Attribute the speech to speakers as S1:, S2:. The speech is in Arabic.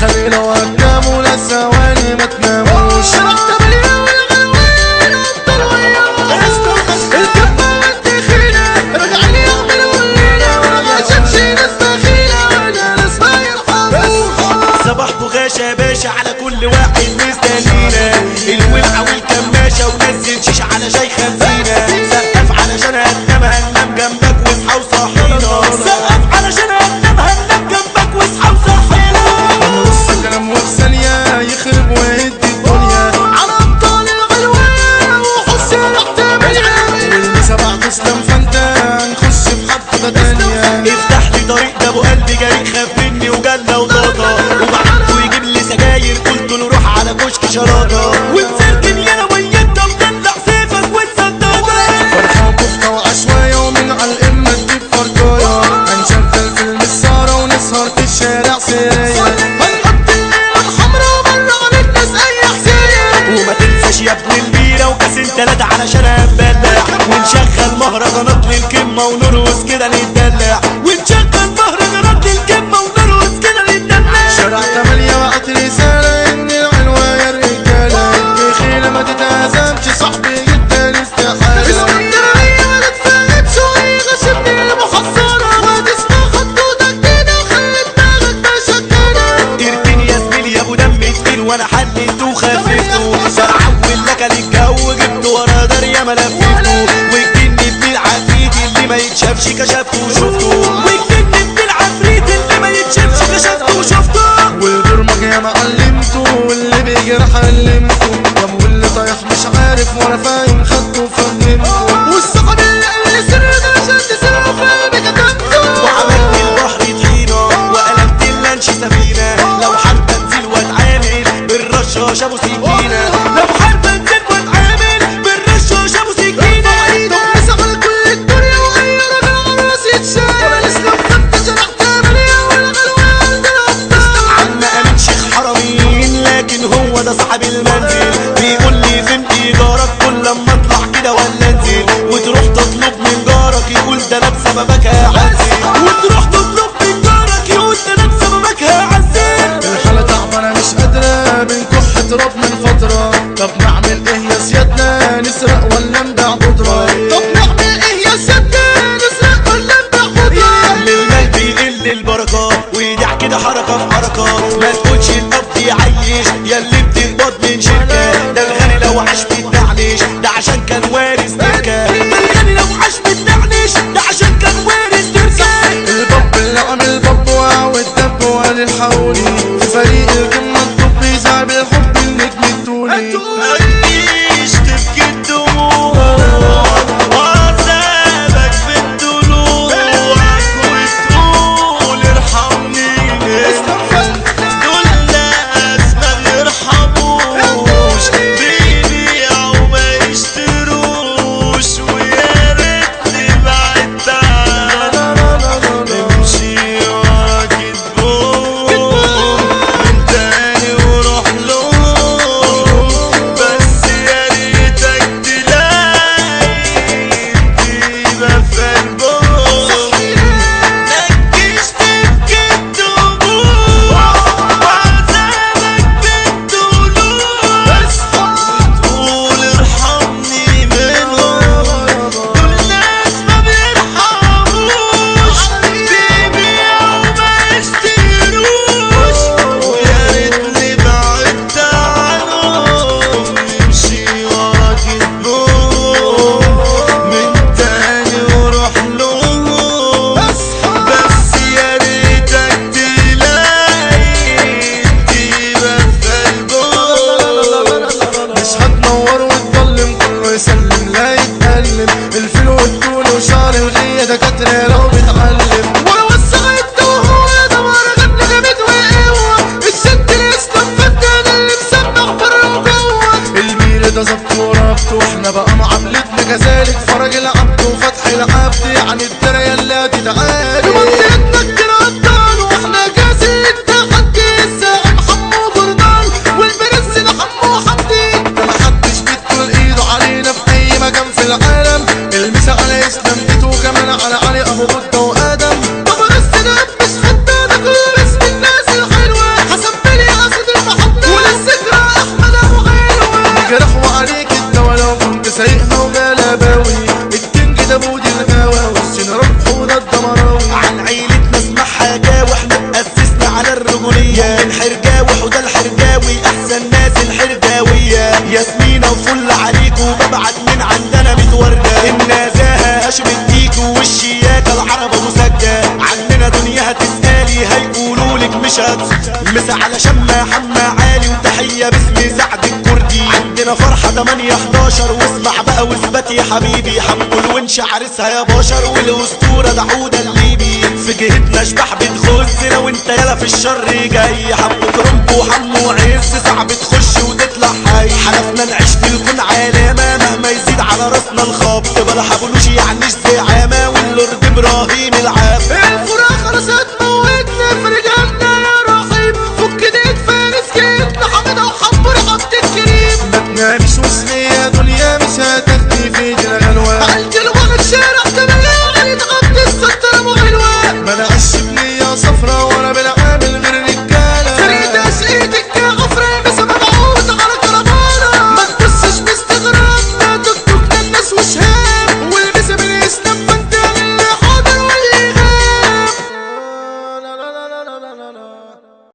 S1: خلينا وقاموا للثواني ما تناموش الكبة والتخينة رجعين يعملوا الليلة وما شافش ناس بخيلة ولا ناس ما يرحموش.
S2: صباح بغاشة يا باشا على كل واحد مستنينا الولعة والكماشة ونزل شيش على شاي خزينة. سقف علشان هننام جنبك واصحى وصحينا. سقف علشان هننام جنبك واصحى وصحينا.
S1: كلام وثانية يخرب ويدي الدنيا على أبطال الغلوان وحس ريحة بالعين والمسا بعد تسلم فانت هنخش في حفلة تانية.
S2: افتح لي طريق ده ابو قلبي جريء خاف مني وجالة وضاطة وبعته يجيب لي سجاير قلت له روح على كشك شراطة ونسركن يانا ويانا وطلع سيفك والسدادة.
S1: فرحة وكفتة وعشواية ومن على القمة تجيب فرجاية هنشغل فيلم السهرة ونسهر في الشارع سرية.
S2: وما تنساش يا ابن البيرة وكاسين 3 علشان هنبلع ونشغل مهرجانات للكمة ونرقص كده نتدلع ونشغل مهرجانات للكمة ونرقص كده نتدلع.
S1: شارع 8 وقت رسالة إن العنوان يا رجالة الدخيلة ما تتهزمش صاحبي جدا استحالة. الاسكندرية ما تتفهمش وهي غشمني المحصنة وتسمع خطوطك كده خلي دماغك مشكلة.
S2: اركني يا زميلي يا ابو دم تقيل وانا حليته وخففته فرعول لك للجو جبته ورا داريا ما لففته وجدني ابن العفريت اللي ما يتشافش كشفته وشفته وجدني ابن العفريت اللي ما يتشافش كشفته وشفته.
S1: والبرمج يا ما علمته واللي بيجرح علمته طب واللي طايح مش عارف ولا فاهم خدته وفهمته والصحاب اللي قال لي سر ده عشان تسرق فهمي كتبته.
S2: وعملت البحر طحينة وقلبت اللانش سفينة لو حابة انزل واتعامل بالرشاش ابو سكينة لو حابة انزل واتعامل بالرشاش ابو سكينة.
S1: طب نسأل كل الدنيا وأي راجل على راسي يتشال الإسلام خدت شرح 8 والغلوان ده الأبطال.
S2: عم أمين شيخ حرمين لكن هو ده صاحب المنزل بيقول لي فين إيجارك كل لما أطلع كده ولا أنزل وتروح تطلب من جارك يقول ده أنا بسببك هعزل وتروح تطلب من جارك يقول ده أنا بسببك هعزل.
S1: الحالة تعبانة مش قادرة بنكح تراب من فترة طب نعمل إيه يا سيادنا نسرق ولا نبيع بودرة. طب نعمل إيه يا سيادنا نسرق ولا نبيع بودرة.
S2: للمال بيقل البركة ويدع كده حركة في حركة ما تقولش القبض يعيش يا اللي بتقبض من شركة. ده الغني لو عاش بتنعنش ده عشان كان وارث تركة. ده الغني لو عاش بتنعنش ده عشان كان وارث تركة.
S1: الباب اللي عامل باب والدب وقال الحولي في فريق القمة الطب يزعل بالحب النجم التوني.
S2: متجيش تبكي الدموع وعذابك في الضلوع وتقول ارحمني دول ناس ما بيرحموش بيبيعوا ما يشتروش ويا ريتني بعدت عنك امشي ورا كدبهم من تاني وروح لهم بس من حرجاوي حوده الحرجاوي احسن ناس الحرجاويه. ياسمينة وفل عليكوا ببعت من عندنا متوردة. النزاهة هاشم الديكو والشياكة العرب ابو سجة. عننا دنيا هتسألي هيقولولك مش مسا على شمة حمى عالي وتحية باسم سعد الكردي. عندنا فرحة 8/11 واسمع بقى واثبت يا حبيبي. حمو الونش عرسها يا بشر والاسطورة ده عودة الليبي. في جهتنا اشباح بتخزنا وانت يلا في الشر جاي. حمو ترمب وحمو عز صعب تخش وتطلع حي. حلفنا نعيش في الكون علامة مهما يزيد على راسنا الخبط. بلا حبلوش يعنيش زعامة واللورد ابراهيم العاب.